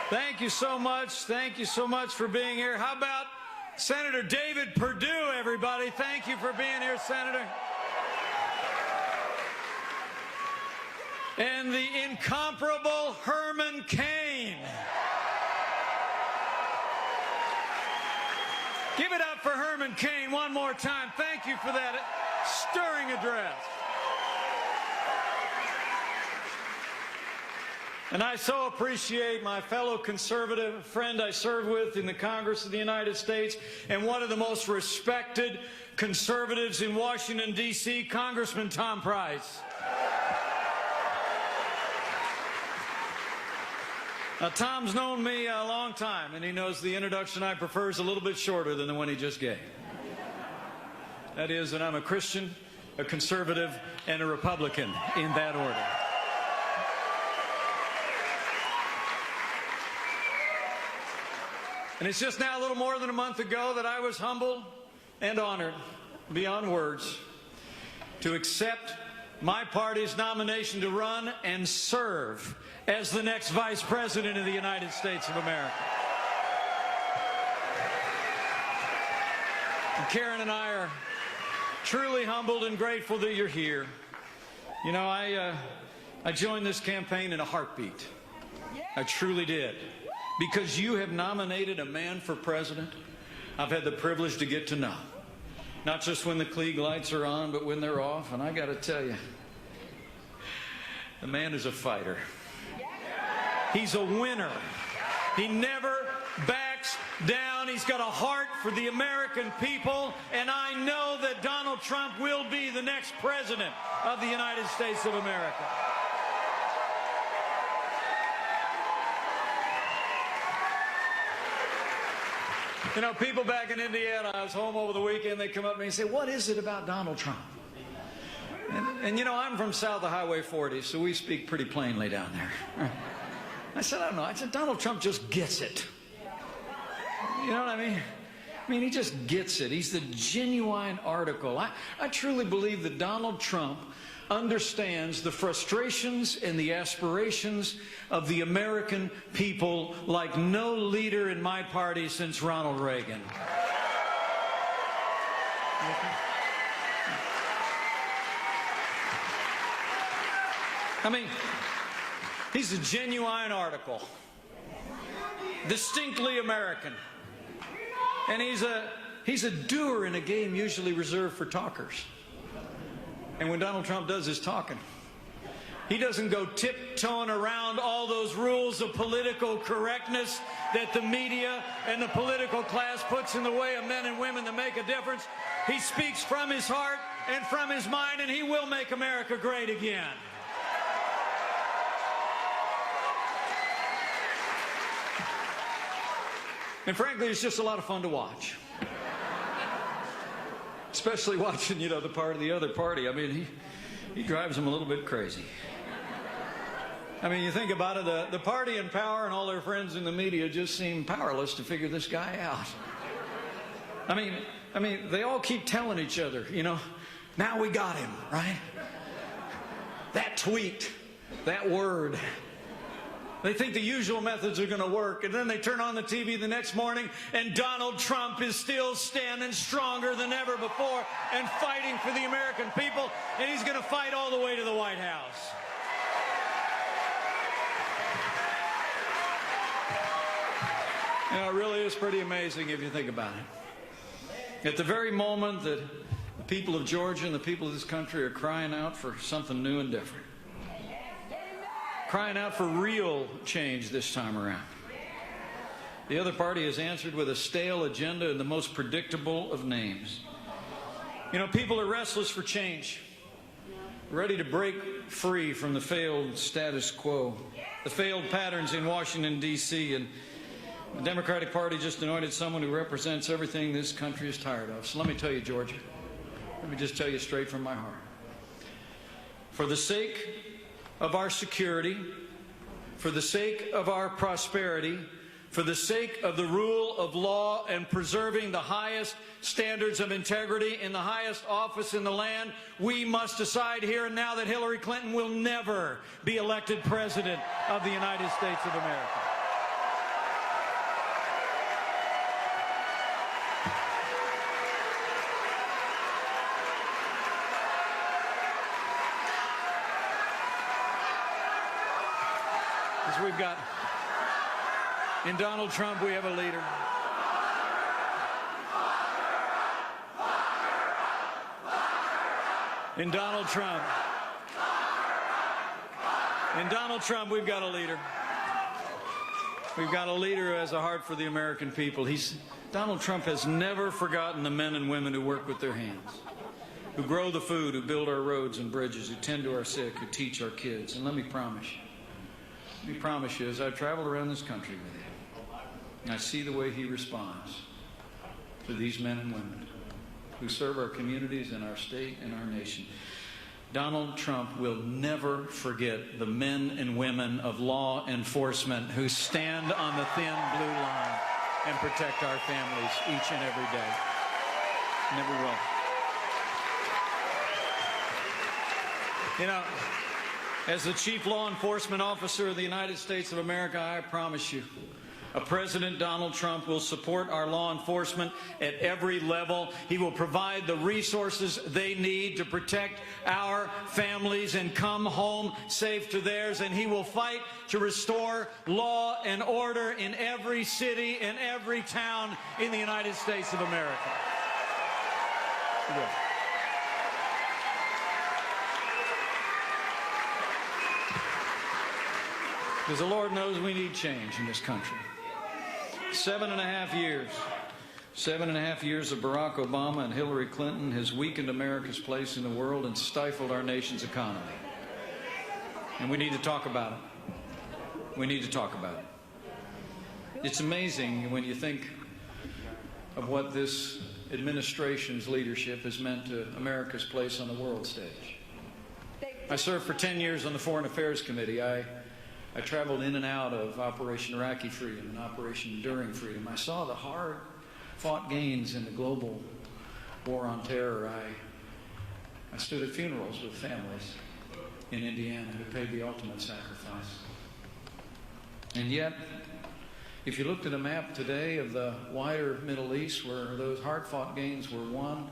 Thank you so much. Thank you so much for being here. How about Senator David Perdue, everybody? Thank you for being here, Senator. And the incomparable Herman Cain. Give it up for Herman Cain one more time. Thank you for that stirring address. And I so appreciate my fellow conservative friend I serve with in the Congress of the United States and one of the most respected conservatives in Washington, D.C., Congressman Tom Price. Now, Tom's known me a long time, and he knows the introduction I prefer is a little bit shorter than the one he just gave. That is that I'm a Christian, a conservative, and a Republican in that order. And it's just now a little more than a month ago that I was humbled and honored beyond words to accept my party's nomination to run and serve as the next Vice President of the United States of America. And Karen and I are truly humbled and grateful that you're here. You know, I joined this campaign in a heartbeat. I truly did. Because you have nominated a man for president I've had the privilege to get to know. Not just when the Klieg lights are on, but when they're off. And I got to tell you, the man is a fighter. He's a winner. He never backs down. He's got a heart for the American people. And I know that Donald Trump will be the next president of the United States of America. You know, people back in Indiana, I was home over the weekend, they come up to me and say, what is it about Donald Trump? And you know, I'm from south of Highway 40, so we speak pretty plainly down there. I said, I don't know. I said, Donald Trump just gets it. You know what I mean? I mean, he just gets it. He's the genuine article. I truly believe that Donald Trump understands the frustrations and the aspirations of the American people like no leader in my party since Ronald Reagan. I mean, he's a genuine article, distinctly American, and he's a doer in a game usually reserved for talkers. And when Donald Trump does his talking, he doesn't go tiptoeing around all those rules of political correctness that the media and the political class puts in the way of men and women that make a difference. He speaks from his heart and from his mind, and he will make America great again. And frankly, it's just a lot of fun to watch. Especially watching, you know, the part of the other party. I mean, he drives them a little bit crazy. I mean, you think about it, the party in power and all their friends in the media just seem powerless to figure this guy out. I mean, they all keep telling each other, you know, now we got him, right? That tweet, that word. They think the usual methods are going to work, and then they turn on the TV the next morning, and Donald Trump is still standing stronger than ever before and fighting for the American people, and he's going to fight all the way to the White House. You know, it really is pretty amazing if you think about it. At the very moment that the people of Georgia and the people of this country are crying out for something new and different, crying out for real change this time around, the other party has answered with a stale agenda and the most predictable of names. You know, people are restless for change, ready to break free from the failed status quo, the failed patterns in Washington, D.C., and the Democratic Party just anointed someone who represents everything this country is tired of. So let me tell you, Georgia, let me just tell you straight from my heart. For the sake of our security, for the sake of our prosperity, for the sake of the rule of law and preserving the highest standards of integrity in the highest office in the land, we must decide here and now that Hillary Clinton will never be elected President of the United States of America. Because we've got, in Donald Trump, we have a leader. In Donald Trump, we've got a leader. We've got a leader who has a heart for the American people. Donald Trump has never forgotten the men and women who work with their hands, who grow the food, who build our roads and bridges, who tend to our sick, who teach our kids. And let me promise you, as I've traveled around this country with you, and I see the way he responds to these men and women who serve our communities and our state and our nation. Donald Trump will never forget the men and women of law enforcement who stand on the thin blue line and protect our families each and every day. Never will. You know, as the chief law enforcement officer of the United States of America, I promise you, President Donald Trump will support our law enforcement at every level. He will provide the resources they need to protect our families and come home safe to theirs. And he will fight to restore law and order in every city and every town in the United States of America. He will. Because the Lord knows we need change in this country. 7.5 years of Barack Obama and Hillary Clinton has weakened America's place in the world and stifled our nation's economy. And we need to talk about it. We need to talk about it. It's amazing when you think of what this administration's leadership has meant to America's place on the world stage. I served for 10 years on the Foreign Affairs Committee. I traveled in and out of Operation Iraqi Freedom and Operation Enduring Freedom. I saw the hard-fought gains in the global war on terror. I stood at funerals with families in Indiana who paid the ultimate sacrifice. And yet, if you looked at a map today of the wider Middle East where those hard-fought gains were won,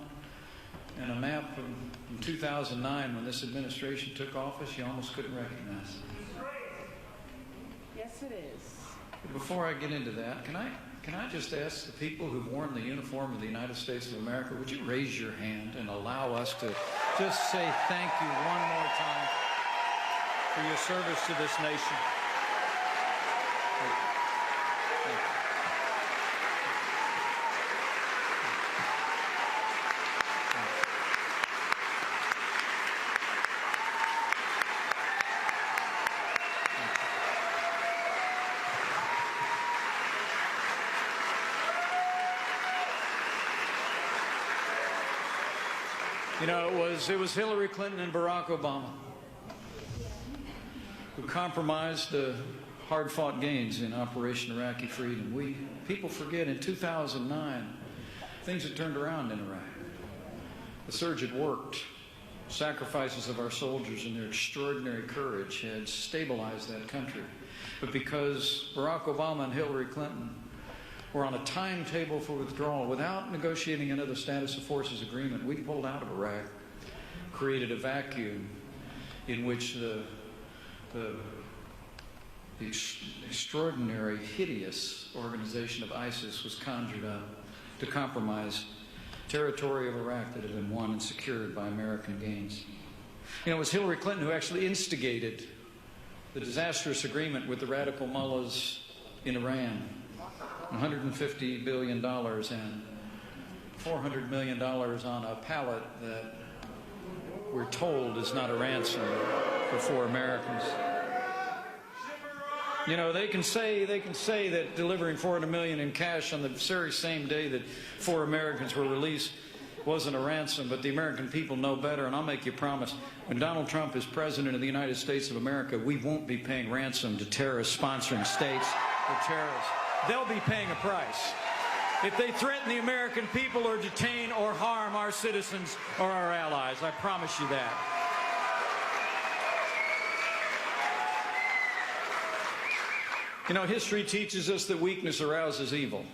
and a map from 2009 when this administration took office, you almost couldn't recognize it. Yes, it is. Before I get into that, can I just ask the people who've worn the uniform of the United States of America, would you raise your hand and allow us to just say thank you one more time for your service to this nation? Thank you. Thank you. You know, it was Hillary Clinton and Barack Obama who compromised the hard-fought gains in Operation Iraqi Freedom. People forget in 2009, things had turned around in Iraq. The surge had worked. Sacrifices of our soldiers and their extraordinary courage had stabilized that country. But because Barack Obama and Hillary Clinton were on a timetable for withdrawal without negotiating another status of forces agreement, we pulled out of Iraq, created a vacuum in which the extraordinary, hideous organization of ISIS was conjured up to compromise territory of Iraq that had been won and secured by American gains. You know, it was Hillary Clinton who actually instigated the disastrous agreement with the radical mullahs in Iran. $150 billion and $400 million on a pallet that we're told is not a ransom for 4 Americans. You know, they can say that delivering $400 million in cash on the very same day that 4 Americans were released wasn't a ransom, but the American people know better, and I'll make you a promise. When Donald Trump is president of the United States of America, we won't be paying ransom to terrorist sponsoring states or terrorists. They'll be paying a price if they threaten the American people or detain or harm our citizens or our allies. I promise you that. You know, history teaches us that weakness arouses evil.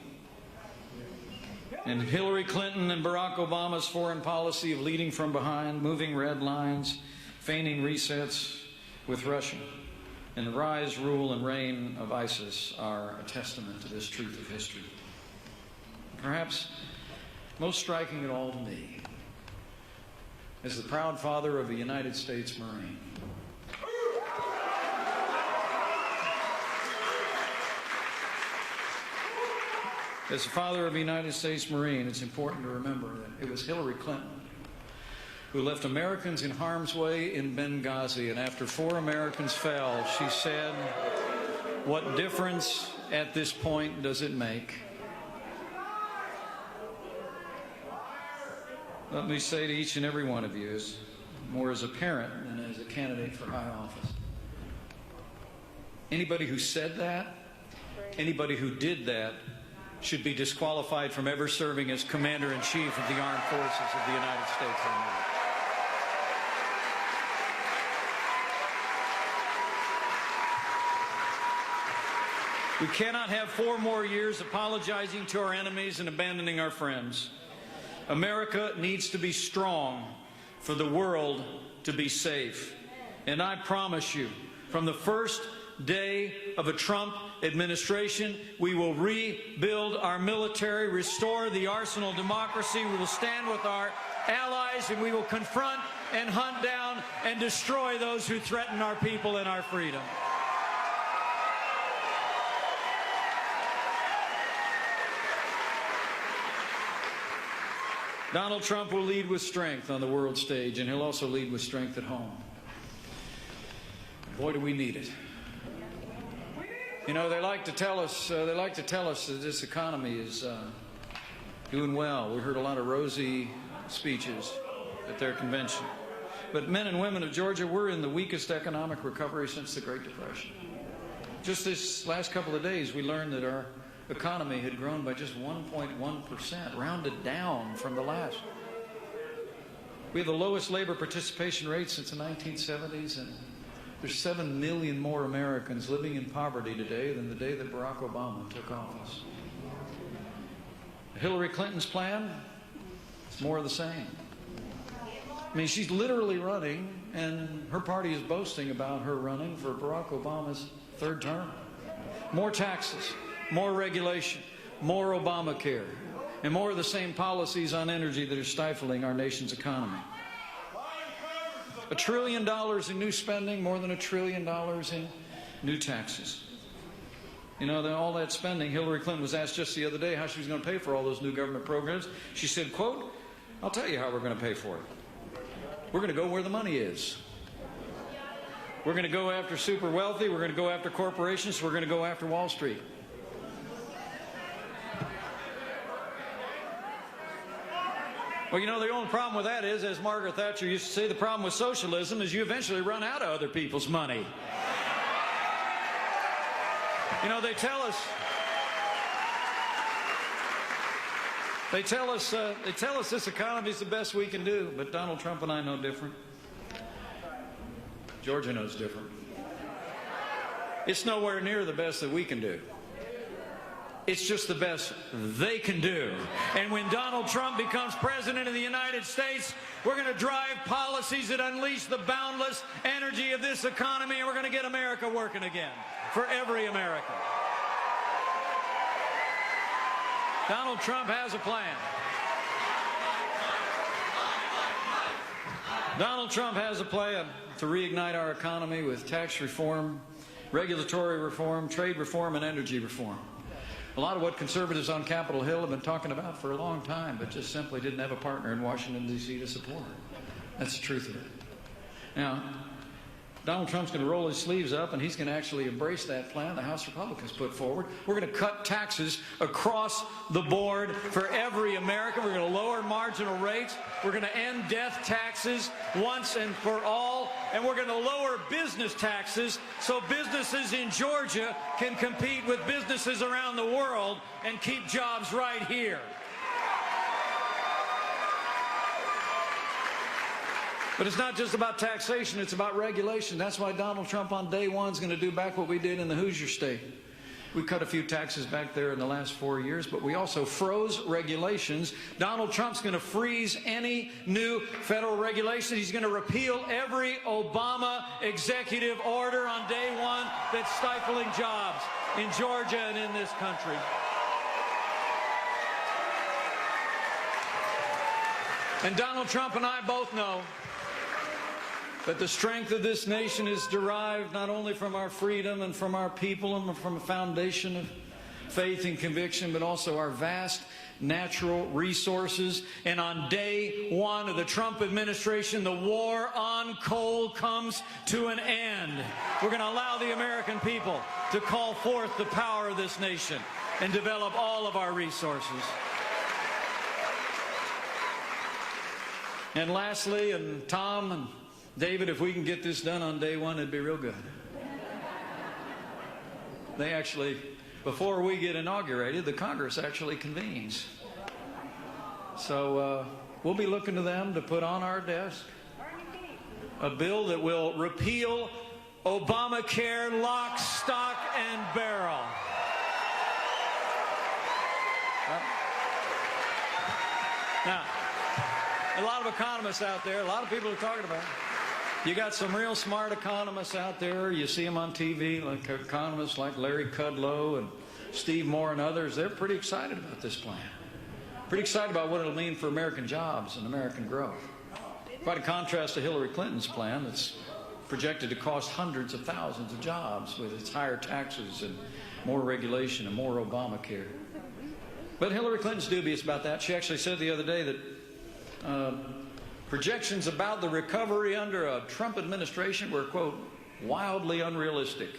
And Hillary Clinton and Barack Obama's foreign policy of leading from behind, moving red lines, feigning resets with Russia and the rise, rule, and reign of ISIS are a testament to this truth of history. Perhaps most striking of all to me, as the proud father of a United States Marine, as the father of a United States Marine, it's important to remember that it was Hillary Clinton who left Americans in harm's way in Benghazi, and after 4 Americans fell, she said, "What difference at this point does it make?" Let me say to each and every one of you, more as a parent than as a candidate for high office, anybody who said that, anybody who did that, should be disqualified from ever serving as Commander-in-Chief of the Armed Forces of the United States of America. We cannot have 4 more years apologizing to our enemies and abandoning our friends. America needs to be strong for the world to be safe. And I promise you, from the first day of a Trump administration, we will rebuild our military, restore the arsenal of democracy. We will stand with our allies, and we will confront and hunt down and destroy those who threaten our people and our freedom. Donald Trump will lead with strength on the world stage, and he'll also lead with strength at home. Boy, do we need it. You know, they like to tell us that this economy is doing well. We heard a lot of rosy speeches at their convention. But men and women of Georgia, we're in the weakest economic recovery since the Great Depression. Just this last couple of days, we learned that our economy had grown by just 1.1%, rounded down from the last. We have the lowest labor participation rate since the 1970s, and there's 7 million more Americans living in poverty today than the day that Barack Obama took office. Hillary Clinton's plan, it's more of the same. I mean, she's literally running, and her party is boasting about her running for Barack Obama's 3rd term. More taxes, more regulation, more Obamacare, and more of the same policies on energy that are stifling our nation's economy. $1 trillion in new spending, more than $1 trillion in new taxes. You know, all that spending, Hillary Clinton was asked just the other day how she was going to pay for all those new government programs. She said, quote, "I'll tell you how we're going to pay for it. We're going to go where the money is. We're going to go after super wealthy. We're going to go after corporations. We're going to go after Wall Street." Well, you know, the only problem with that is, as Margaret Thatcher used to say, the problem with socialism is you eventually run out of other people's money. You know, they tell us this economy is the best we can do, but Donald Trump and I know different. Georgia knows different. It's nowhere near the best that we can do. It's just the best they can do. And when Donald Trump becomes president of the United States, we're going to drive policies that unleash the boundless energy of this economy, and we're going to get America working again for every American. Donald Trump has a plan. Donald Trump has a plan to reignite our economy with tax reform, regulatory reform, trade reform, and energy reform. A lot of what conservatives on Capitol Hill have been talking about for a long time, but just simply didn't have a partner in Washington, D.C. to support. That's the truth of it. Now, Donald Trump's going to roll his sleeves up, and he's going to actually embrace that plan the House Republicans put forward. We're going to cut taxes across the board for every American. We're going to lower marginal rates. We're going to end death taxes once and for all. And we're going to lower business taxes so businesses in Georgia can compete with businesses around the world and keep jobs right here. But it's not just about taxation, it's about regulation. That's why Donald Trump on day one is going to do back what we did in the Hoosier State. We cut a few taxes back there in the last 4 years, but we also froze regulations. Donald Trump's going to freeze any new federal regulations. He's going to repeal every Obama executive order on day one that's stifling jobs in Georgia and in this country. And Donald Trump and I both know that the strength of this nation is derived not only from our freedom and from our people and from a foundation of faith and conviction, but also our vast natural resources. And on day one of the Trump administration, the war on coal comes to an end. We're going to allow the American people to call forth the power of this nation and develop all of our resources. And lastly, and Tom and David, if we can get this done on day one, it'd be real good. They actually, before we get inaugurated, the Congress actually convenes. So we'll be looking to them to put on our desk a bill that will repeal Obamacare lock, stock, and barrel. Now, a lot of economists out there, a lot of people are talking about it. You got some real smart economists out there. You see them on TV, like economists like Larry Kudlow and Steve Moore and others. They're pretty excited about this plan. Pretty excited about what it'll mean for American jobs and American growth. Quite a contrast to Hillary Clinton's plan that's projected to cost hundreds of thousands of jobs with its higher taxes and more regulation and more Obamacare. But Hillary Clinton's dubious about that. She actually said the other day that projections about the recovery under a Trump administration were, quote, wildly unrealistic.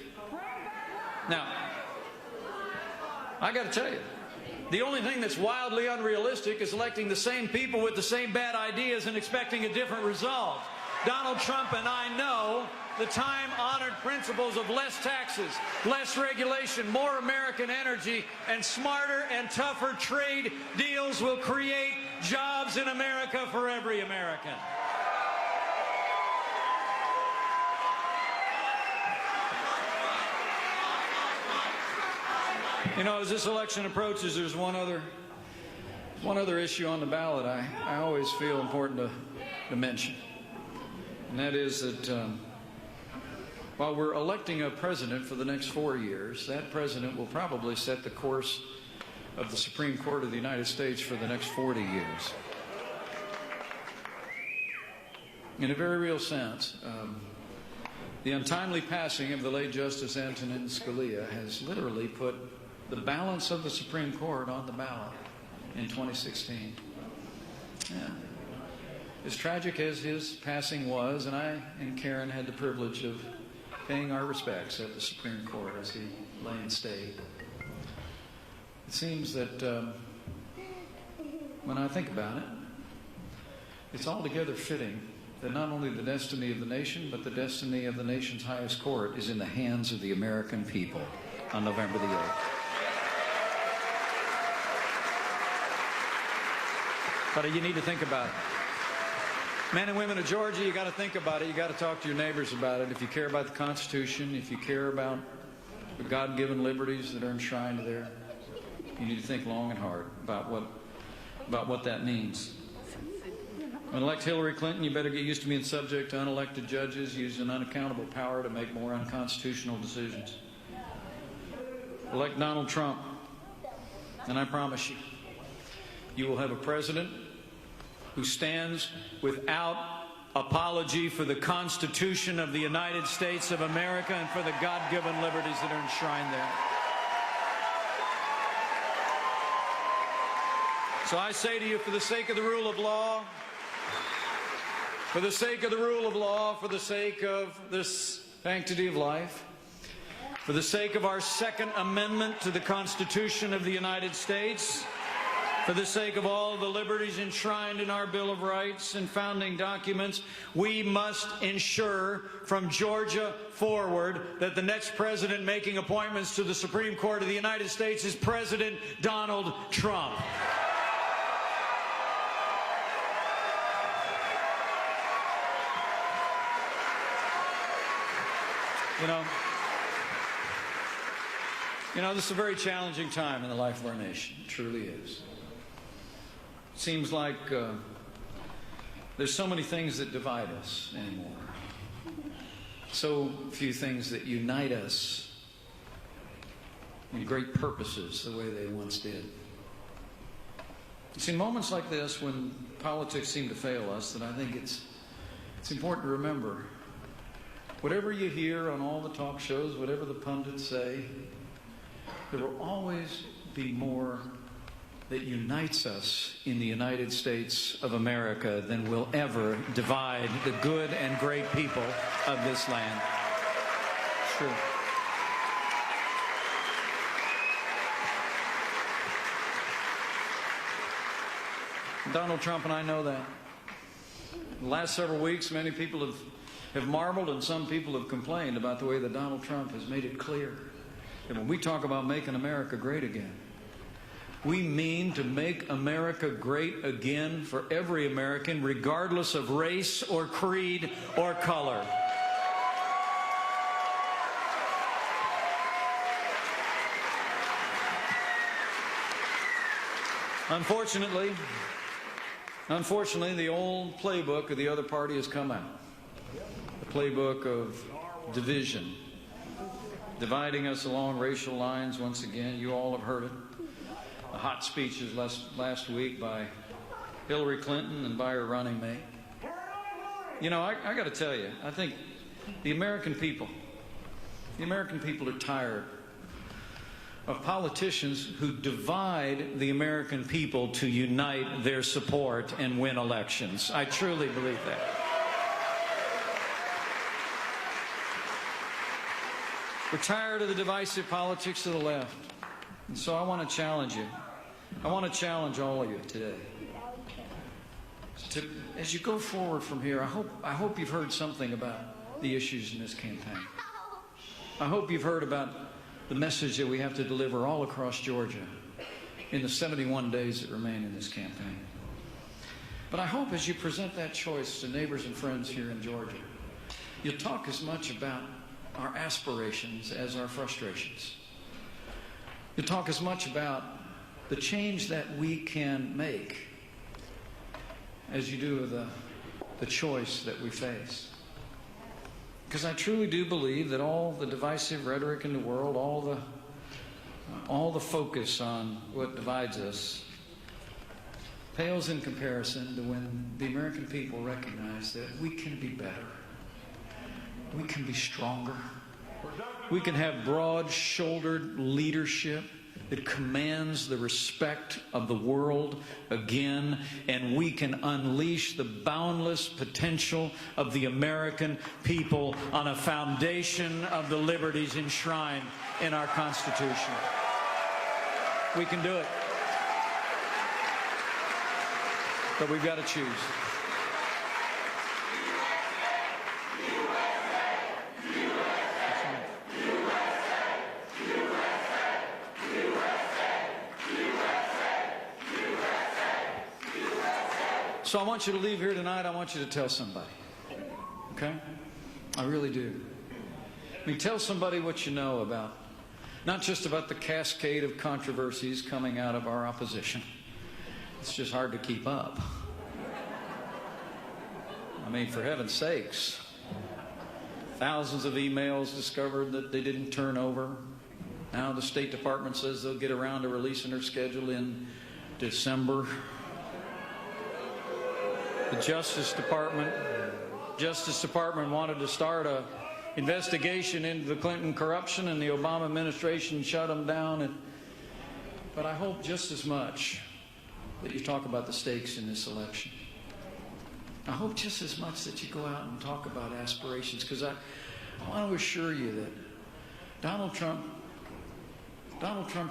Now, I got to tell you, the only thing that's wildly unrealistic is electing the same people with the same bad ideas and expecting a different result. Donald Trump and I know the time-honored principles of less taxes, less regulation, more American energy, and smarter and tougher trade deals will create jobs in America for every American. You know, as this election approaches, there's one other issue on the ballot I always feel important to mention. And that is that while we're electing a president for the next 4 years, that president will probably set the course of the Supreme Court of the United States for the next 40 years. In a very real sense, the untimely passing of the late Justice Antonin Scalia has literally put the balance of the Supreme Court on the ballot in 2016. Yeah. As tragic as his passing was, and I and Karen had the privilege of paying our respects at the Supreme Court as he lay in state, it seems that when I think about it, it's altogether fitting that not only the destiny of the nation, but the destiny of the nation's highest court is in the hands of the American people on November the 8th. But you need to think about it. Men and women of Georgia, you got to think about it. You got to talk to your neighbors about it. If you care about the Constitution, if you care about the God-given liberties that are enshrined there, you need to think long and hard about what that means. When elect Hillary Clinton, you better get used to being subject to unelected judges using unaccountable power to make more unconstitutional decisions. Elect Donald Trump, and I promise you, you will have a president who stands without apology for the Constitution of the United States of America and for the God-given liberties that are enshrined there. So I say to you, for the sake of the rule of law, for the sake of the rule of law, for the sake of this sanctity of life, for the sake of our Second Amendment to the Constitution of the United States, for the sake of all the liberties enshrined in our Bill of Rights and founding documents, we must ensure from Georgia forward that the next president making appointments to the Supreme Court of the United States is President Donald Trump. You know, You know, this is a very challenging time in the life of our nation. It truly is. It seems like there's so many things that divide us anymore. So few things that unite us in great purposes the way they once did. It's in moments like this when politics seem to fail us that I think it's important to remember. Whatever you hear on all the talk shows, whatever the pundits say, there will always be more that unites us in the United States of America than will ever divide the good and great people of this land. It's true. Donald Trump and I know that. The last several weeks, many people have marveled and some people have complained about the way that Donald Trump has made it clear that when we talk about making America great again, we mean to make America great again for every American, regardless of race or creed or color. Unfortunately, the old playbook of the other party has come out. The playbook of division, dividing us along racial lines once again. You all have heard it. The hot speeches last week by Hillary Clinton and by her running mate. You know, I got to tell you, I think the American people are tired of politicians who divide the American people to unite their support and win elections. I truly believe that. We're tired of the divisive politics of the left. And so I want to challenge you. I want to challenge all of you today. As you go forward from here, I hope you've heard something about the issues in this campaign. I hope you've heard about the message that we have to deliver all across Georgia in the 71 days that remain in this campaign. But I hope as you present that choice to neighbors and friends here in Georgia, you'll talk as much about our aspirations as our frustrations. You'll talk as much about the change that we can make as you do with the choice that we face. Because I truly do believe that all the divisive rhetoric in the world, all the focus on what divides us, pales in comparison to when the American people recognize that we can be better, we can be stronger, we can have broad-shouldered leadership that commands the respect of the world again, and we can unleash the boundless potential of the American people on a foundation of the liberties enshrined in our Constitution. We can do it. But we've got to choose. So I want you to leave here tonight. I want you to tell somebody. Okay? I really do. I mean, tell somebody what you know about, not just about the cascade of controversies coming out of our opposition. It's just hard to keep up. I mean, for heaven's sakes, thousands of emails discovered that they didn't turn over. Now the State Department says they'll get around to releasing their schedule in December. The Justice Department wanted to start an investigation into the Clinton corruption, and the Obama administration shut them down. But I hope just as much that you talk about the stakes in this election. I hope just as much that you go out and talk about aspirations, because I want to assure you that Donald Trump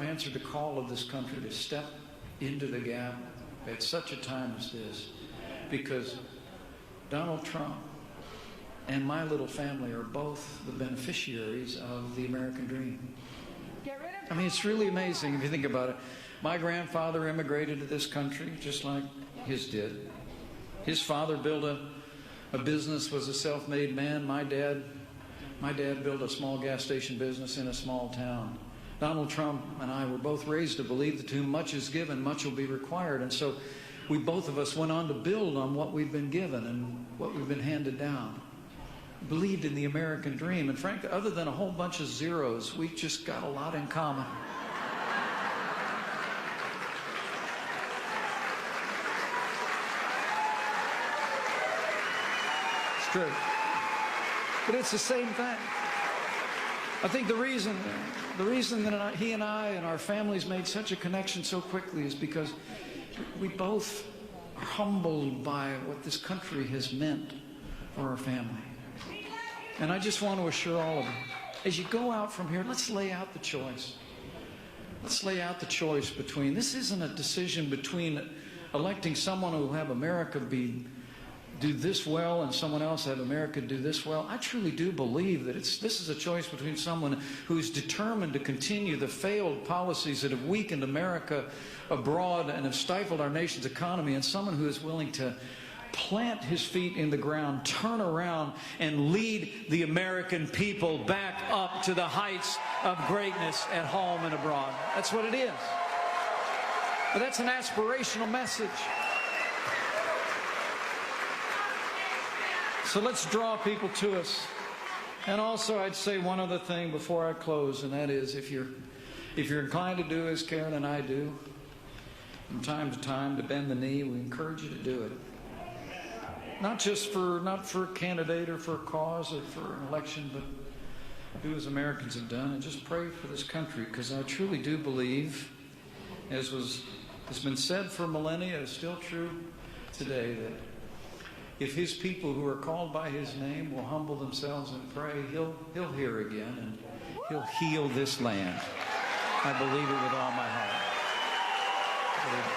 answered the call of this country to step into the gap at such a time as this, because Donald Trump and my little family are both the beneficiaries of the American dream. I mean, it's really amazing if you think about it. My grandfather immigrated to this country just like his did. His father built a business, was a self-made man. My dad built a small gas station business in a small town. Donald Trump and I were both raised to believe that to whom much is given, much will be required. And so we both of us went on to build on what we've been given and what we've been handed down. Believed in the American dream. And frankly, other than a whole bunch of zeros, we've just got a lot in common. It's true. But it's the same thing. I think the reason that he and I and our families made such a connection so quickly is because we both are humbled by what this country has meant for our family. And I just want to assure all of you, as you go out from here, let's lay out the choice. Let's lay out the choice between, this isn't a decision between electing someone who will have America do this well and someone else have America do this well. I truly do believe that this is a choice between someone who's determined to continue the failed policies that have weakened America abroad and have stifled our nation's economy, and someone who is willing to plant his feet in the ground, turn around, and lead the American people back up to the heights of greatness at home and abroad. That's what it is. But that's an aspirational message. So let's draw people to us. And also, I'd say one other thing before I close, and that is, if you're inclined to do as Karen and I do, from time to time, to bend the knee, we encourage you to do it. Not for a candidate or for a cause or for an election, but do as Americans have done and just pray for this country, because I truly do believe, as has been said for millennia, is still true today, that if his people who are called by his name will humble themselves and pray, he'll hear again and he'll heal this land. I believe it with all my heart. I believe it.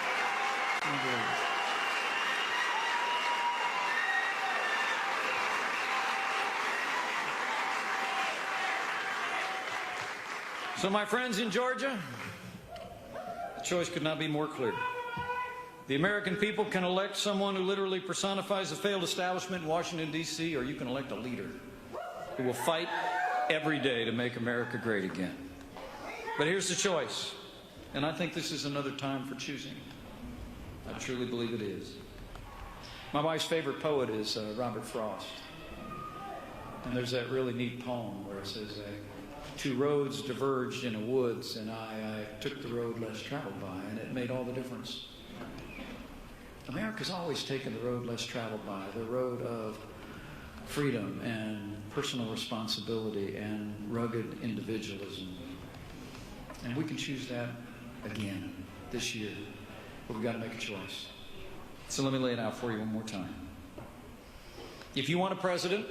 So, my friends in Georgia, the choice could not be more clear. The American people can elect someone who literally personifies the failed establishment in Washington, D.C., or you can elect a leader who will fight every day to make America great again. But here's the choice, and I think this is another time for choosing. I truly believe it is. My wife's favorite poet is Robert Frost. And there's that really neat poem where it says, two roads diverged in a woods, and I took the road less traveled by, and it made all the difference. America's always taken the road less traveled by, the road of freedom and personal responsibility and rugged individualism. And we can choose that again this year, but we've got to make a choice. So let me lay it out for you one more time. If you want a president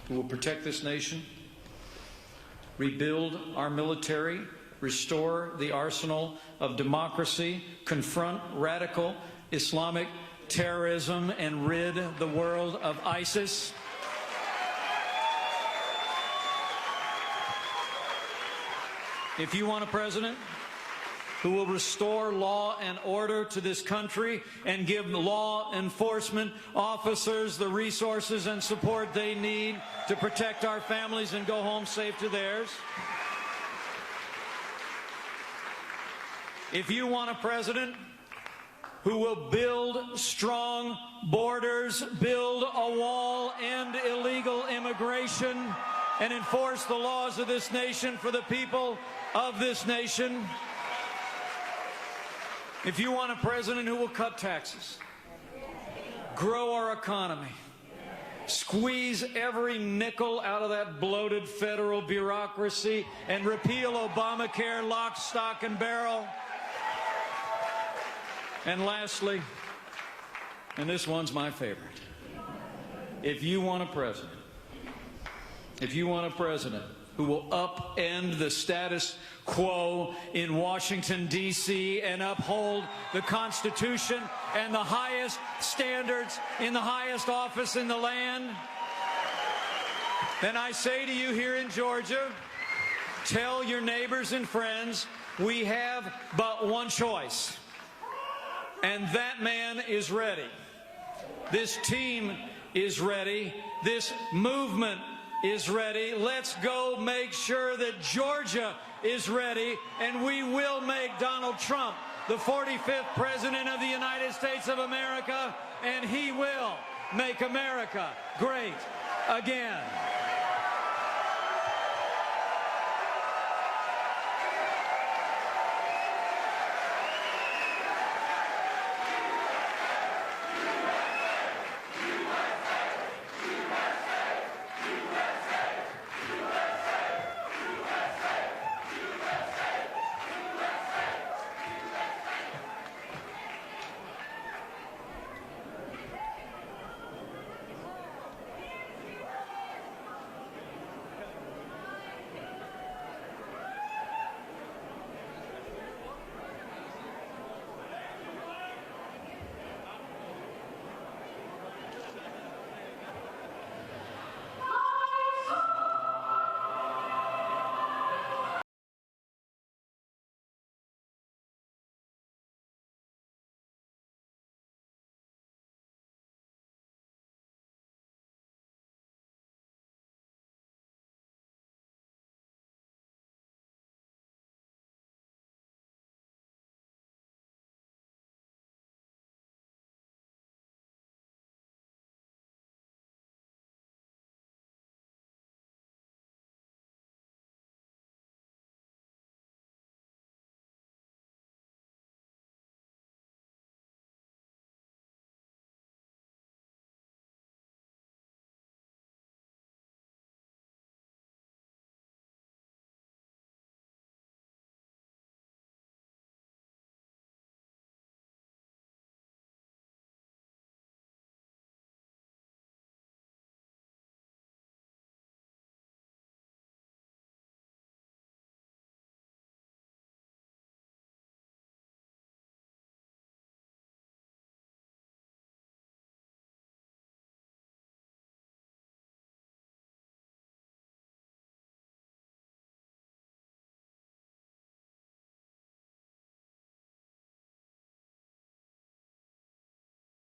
who will protect this nation, rebuild our military, restore the arsenal of democracy, confront radical Islamic terrorism, and rid the world of ISIS, if you want a president who will restore law and order to this country and give law enforcement officers the resources and support they need to protect our families and go home safe to theirs, if you want a president who will build strong borders, build a wall, end illegal immigration, and enforce the laws of this nation for the people of this nation, if you want a president who will cut taxes, grow our economy, squeeze every nickel out of that bloated federal bureaucracy, and repeal Obamacare lock, stock, and barrel, and lastly, and this one's my favorite, if you want a president who will upend the status quo in Washington, D.C., and uphold the Constitution and the highest standards in the highest office in the land, then I say to you here in Georgia, tell your neighbors and friends, we have but one choice, and that man is ready. This team is ready. This movement is ready. Let's go make sure that Georgia is ready, and we will make Donald Trump the 45th President of the United States of America, and he will make America great again.